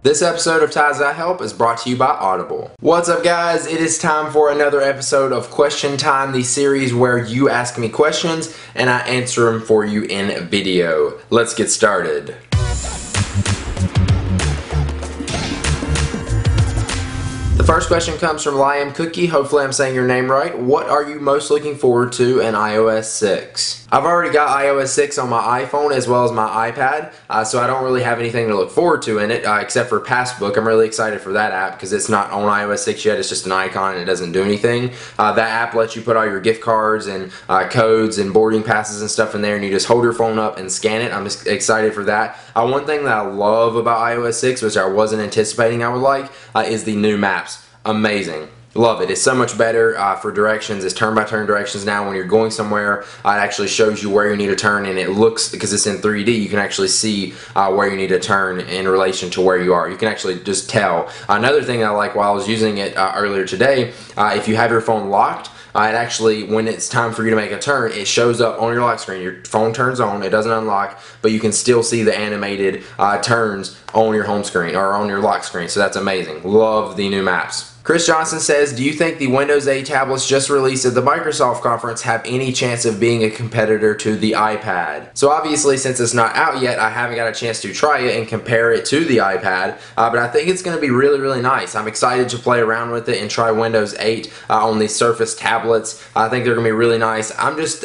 This episode of Ties I Help is brought to you by Audible. What's up, guys? It is time for another episode of Question Time, the series where you ask me questions and I answer them for you in video. Let's get started. The first question comes from Liam Cookie. Hopefully I'm saying your name right. What are you most looking forward to in iOS 6? I've already got iOS 6 on my iPhone as well as my iPad, so I don't really have anything to look forward to in it except for Passbook. I'm really excited for that app because it's not on iOS 6 yet. It's just an icon and it doesn't do anything. That app lets you put all your gift cards and codes and boarding passes and stuff in there, and you just hold your phone up and scan it. I'm just excited for that. One thing that I love about iOS 6, which I wasn't anticipating I would like, is the new maps. Amazing. Love it. It's so much better for directions. It's turn-by-turn directions now. When you're going somewhere, it actually shows you where you need to turn, and it looks, because it's in 3D, you can actually see where you need to turn in relation to where you are. You can actually just tell. Another thing I like while I was using it earlier today, if you have your phone locked, it actually, when it's time for you to make a turn, it shows up on your lock screen. Your phone turns on, it doesn't unlock, but you can still see the animated turns on your home screen or on your lock screen. So that's amazing. Love the new maps. Chris Johnson says, do you think the Windows 8 tablets just released at the Microsoft conference have any chance of being a competitor to the iPad? So obviously, since it's not out yet, I haven't got a chance to try it and compare it to the iPad, but I think it's going to be really, really nice. I'm excited to play around with it and try Windows 8 on the Surface tablets. I think they're going to be really nice. I'm just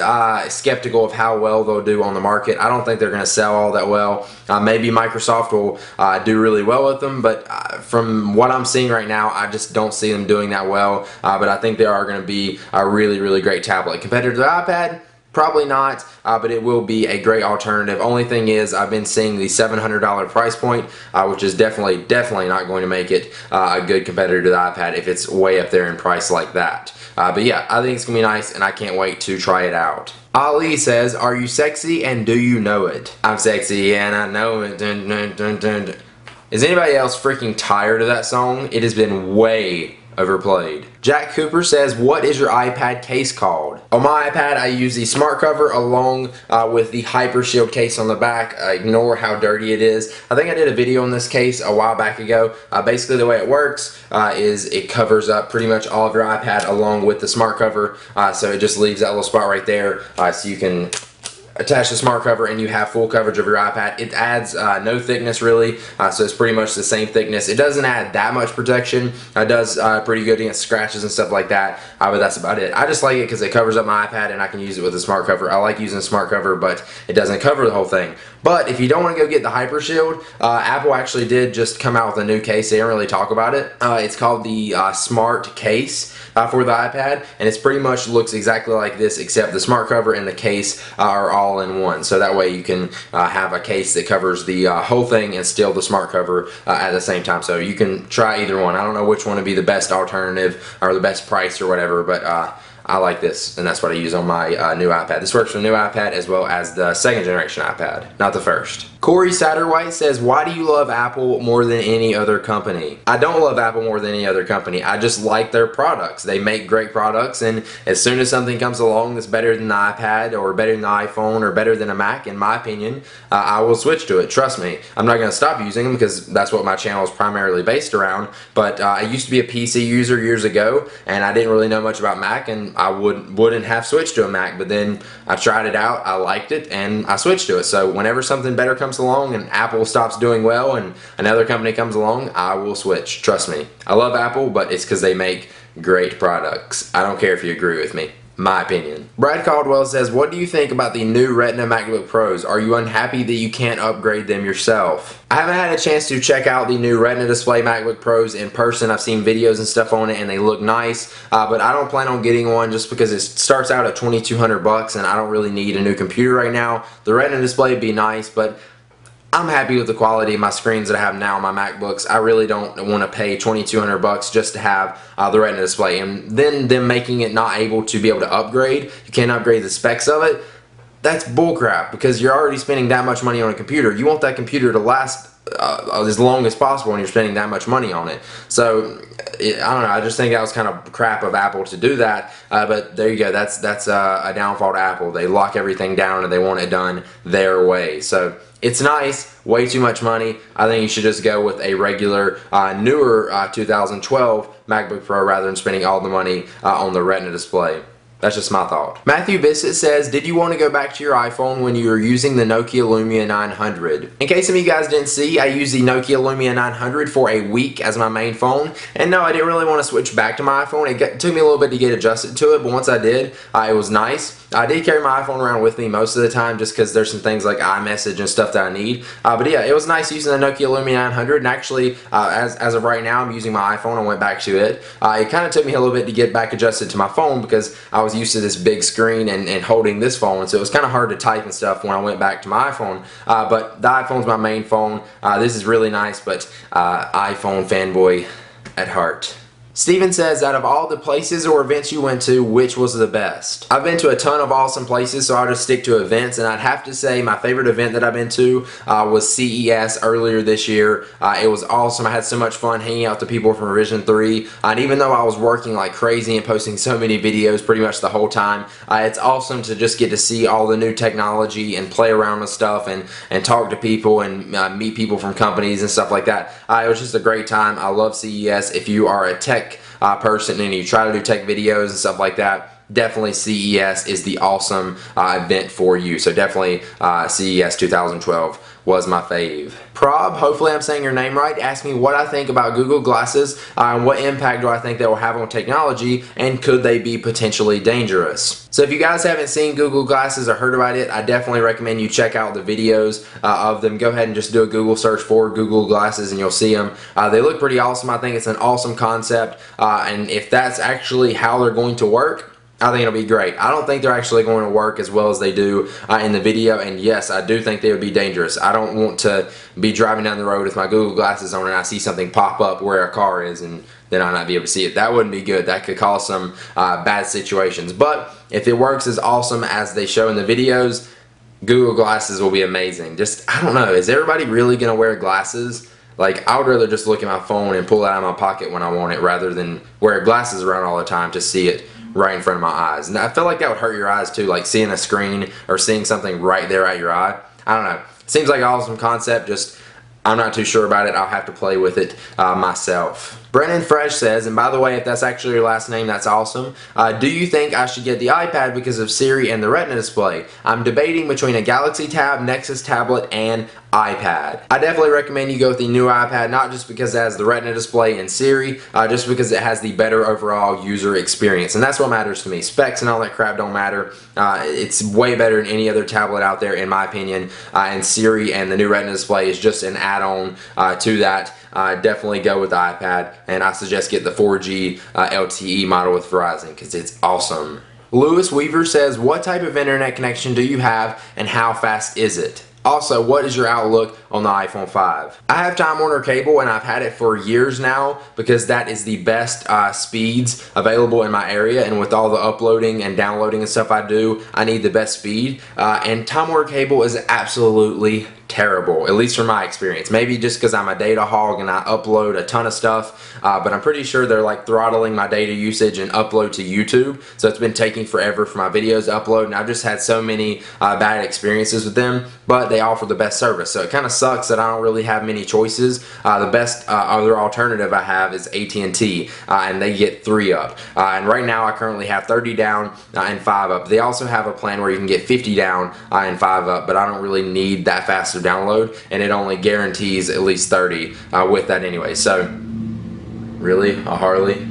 skeptical of how well they'll do on the market. I don't think they're going to sell all that well. Maybe Microsoft will do really well with them, but from what I'm seeing right now, I just don't see them doing that well, but I think they are going to be a really, really great tablet. Compared to the iPad, probably not, but it will be a great alternative. Only thing is, I've been seeing the $700 price point, which is definitely not going to make it a good competitor to the iPad if it's way up there in price like that. But yeah, I think it's going to be nice, and I can't wait to try it out. Ali says, are you sexy and do you know it? I'm sexy and I know it. Dun, dun, dun, dun. Is anybody else freaking tired of that song? It has been way overplayed. Jack Cooper says, what is your iPad case called? On my iPad, I use the smart cover along with the Hyper Shield case on the back. Ignore how dirty it is. I think I did a video on this case a while back ago. Basically, the way it works is it covers up pretty much all of your iPad along with the smart cover, so it just leaves that little spot right there so you can attach the smart cover and you have full coverage of your iPad. It adds no thickness really, so it's pretty much the same thickness. It doesn't add that much protection. It does pretty good against scratches and stuff like that, but that's about it. I just like it because it covers up my iPad and I can use it with a smart cover. I like using a smart cover, but it doesn't cover the whole thing. But if you don't want to go get the Hyper Shield, Apple actually did just come out with a new case. They didn't really talk about it. It's called the Smart Case for the iPad, and it's pretty much looks exactly like this, except the smart cover and the case are all in one. So that way you can have a case that covers the whole thing and still the smart cover at the same time. So you can try either one. I don't know which one would be the best alternative or the best price or whatever, but I like this, and that's what I use on my new iPad. This works for the new iPad as well as the second generation iPad, not the first. Corey Satterwhite says, why do you love Apple more than any other company? I don't love Apple more than any other company. I just like their products. They make great products, and as soon as something comes along that's better than the iPad or better than the iPhone or better than a Mac, in my opinion, I will switch to it. Trust me. I'm not going to stop using them because that's what my channel is primarily based around, but I used to be a PC user years ago, and I didn't really know much about Mac, and I wouldn't have switched to a Mac, but then I tried it out, I liked it, and I switched to it. So whenever something better comes along and Apple stops doing well and another company comes along, I will switch. Trust me. I love Apple, but it's because they make great products. I don't care if you agree with me. My opinion. Brad Caldwell says, what do you think about the new Retina MacBook Pros? Are you unhappy that you can't upgrade them yourself? I haven't had a chance to check out the new Retina display MacBook Pros in person. I've seen videos and stuff on it and they look nice, but I don't plan on getting one just because it starts out at $2,200 and I don't really need a new computer right now. The Retina display would be nice, but I'm happy with the quality of my screens that I have now on my MacBooks. I really don't want to pay $2,200 just to have the Retina display, and then them making it not able to be able to upgrade. You can't upgrade the specs of it. That's bullcrap because you're already spending that much money on a computer. You want that computer to last as long as possible when you're spending that much money on it. So I don't know, I just think that was kind of crap of Apple to do that, but there you go, that's a downfall to Apple. They lock everything down and they want it done their way. So it's nice, way too much money. I think you should just go with a regular, newer 2012 MacBook Pro rather than spending all the money on the Retina display. That's just my thought. Matthew Bissett says, did you want to go back to your iPhone when you were using the Nokia Lumia 900? In case some of you guys didn't see, I used the Nokia Lumia 900 for a week as my main phone. And no, I didn't really want to switch back to my iPhone. It took me a little bit to get adjusted to it, but once I did, it was nice. I did carry my iPhone around with me most of the time just because there's some things like iMessage and stuff that I need. But yeah, it was nice using the Nokia Lumia 900, and actually, as of right now, I'm using my iPhone. I went back to it. It kind of took me a little bit to get back adjusted to my phone because I was used to this big screen and holding this phone, so it was kind of hard to type and stuff when I went back to my iPhone. But the iPhone's my main phone. This is really nice, but iPhone fanboy at heart. Steven says, out of all the places or events you went to, which was the best? I've been to a ton of awesome places, so I'll just stick to events, and I'd have to say my favorite event that I've been to was CES earlier this year. It was awesome. I had so much fun hanging out with the people from Revision 3, and even though I was working like crazy and posting so many videos pretty much the whole time, it's awesome to just get to see all the new technology and play around with stuff and talk to people and meet people from companies and stuff like that. It was just a great time. I love CES. If you are a tech person and you try to do tech videos and stuff like that, definitely CES is the awesome event for you. So definitely CES 2012 was my fave. Prob, hopefully I'm saying your name right, asked me what I think about Google Glasses and what impact do I think they will have on technology, and could they be potentially dangerous. So if you guys haven't seen Google Glasses or heard about it, I definitely recommend you check out the videos of them. Go ahead and just do a Google search for Google Glasses and you'll see them. They look pretty awesome. I think it's an awesome concept, and if that's actually how they're going to work, I think it'll be great. I don't think they're actually going to work as well as they do in the video, and yes, I do think they would be dangerous. I don't want to be driving down the road with my Google Glasses on and I see something pop up where a car is and then I'll not be able to see it. That wouldn't be good. That could cause some bad situations. But if it works as awesome as they show in the videos, Google Glasses will be amazing. Just, I don't know, is everybody really going to wear glasses? Like, I would rather just look at my phone and pull it out of my pocket when I want it rather than wear glasses around all the time to see it right in front of my eyes. And I feel like that would hurt your eyes too, like seeing a screen or seeing something right there at your eye. I don't know. Seems like an awesome concept, just I'm not too sure about it. I'll have to play with it myself. Brennan Fresh says, and by the way, if that's actually your last name, that's awesome. Do you think I should get the iPad because of Siri and the Retina display? I'm debating between a Galaxy Tab, Nexus tablet, and iPad. I definitely recommend you go with the new iPad, not just because it has the Retina display and Siri, just because it has the better overall user experience. And that's what matters to me. Specs and all that crap don't matter. It's way better than any other tablet out there, in my opinion. And Siri and the new Retina display is just an add-on to that. Definitely go with the iPad, and I suggest get the 4G LTE model with Verizon because it's awesome. Lewis Weaver says, what type of internet connection do you have and how fast is it? Also, what is your outlook on the iPhone 5? I have Time Warner cable and I've had it for years now because that is the best speeds available in my area, and with all the uploading and downloading and stuff I do, I need the best speed, and Time Warner cable is absolutely terrible, at least from my experience. Maybe just because I'm a data hog and I upload a ton of stuff, but I'm pretty sure they're like throttling my data usage and upload to YouTube, so it's been taking forever for my videos to upload, and I've just had so many bad experiences with them, but they offer the best service, so it kind of sucks that I don't really have many choices. The best other alternative I have is AT&T, and they get 3 up, and right now I currently have 30 down and 5 up. They also have a plan where you can get 50 down and 5 up, but I don't really need that fast of download, and it only guarantees at least 30 with that anyway. So really, a Harley?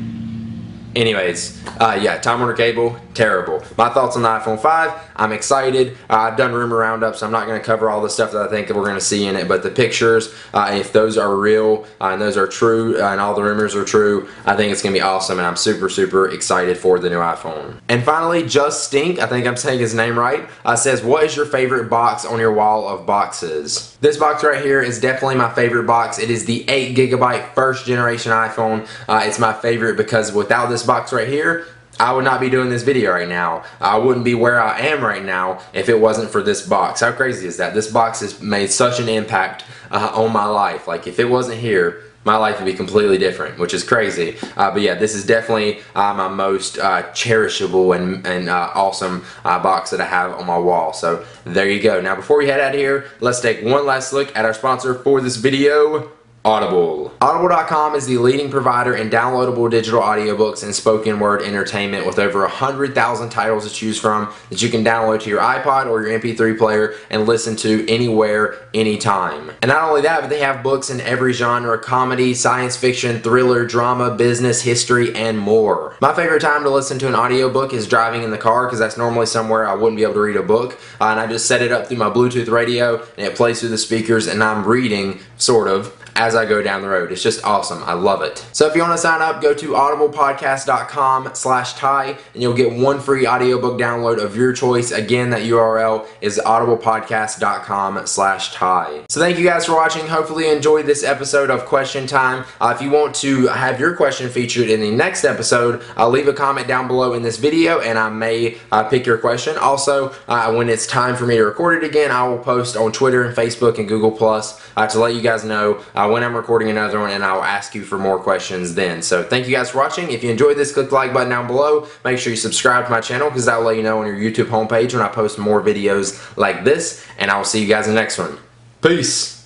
Anyways, yeah, Time Warner cable, terrible. My thoughts on the iPhone 5, I'm excited. I've done rumor roundup, so I'm not going to cover all the stuff that I think we're going to see in it, but the pictures, if those are real and those are true and all the rumors are true, I think it's going to be awesome, and I'm super, super excited for the new iPhone. And finally, Just Stink, I think I'm saying his name right, says, what is your favorite box on your wall of boxes? This box right here is definitely my favorite box. It is the 8GB first generation iPhone. It's my favorite because without this box right here, I would not be doing this video right now. I wouldn't be where I am right now if it wasn't for this box. How crazy is that? This box has made such an impact on my life. Like, if it wasn't here, my life would be completely different, which is crazy. But yeah, this is definitely my most cherishable and awesome box that I have on my wall. So there you go. Now, before we head out of here, let's take one last look at our sponsor for this video, Audible. Audible.com is the leading provider in downloadable digital audiobooks and spoken word entertainment with over 100,000 titles to choose from that you can download to your iPod or your MP3 player and listen to anywhere, anytime. And not only that, but they have books in every genre: comedy, science fiction, thriller, drama, business, history, and more. My favorite time to listen to an audiobook is driving in the car, because that's normally somewhere I wouldn't be able to read a book. And I just set it up through my Bluetooth radio and it plays through the speakers and I'm reading, sort of, as I go down the road. It's just awesome. I love it. So if you want to sign up, go to audiblepodcast.com/Ty and you'll get one free audiobook download of your choice. Again, that URL is audiblepodcast.com/Ty. So thank you guys for watching. Hopefully you enjoyed this episode of Question Time. If you want to have your question featured in the next episode, leave a comment down below in this video and I may pick your question. Also, when it's time for me to record it again, I will post on Twitter and Facebook and Google Plus to let you guys know when I'm recording another one, and I'll ask you for more questions then. So thank you guys for watching. If you enjoyed this, click the like button down below. Make sure you subscribe to my channel, because that'll let you know on your YouTube homepage when I post more videos like this. And I will see you guys in the next one. Peace.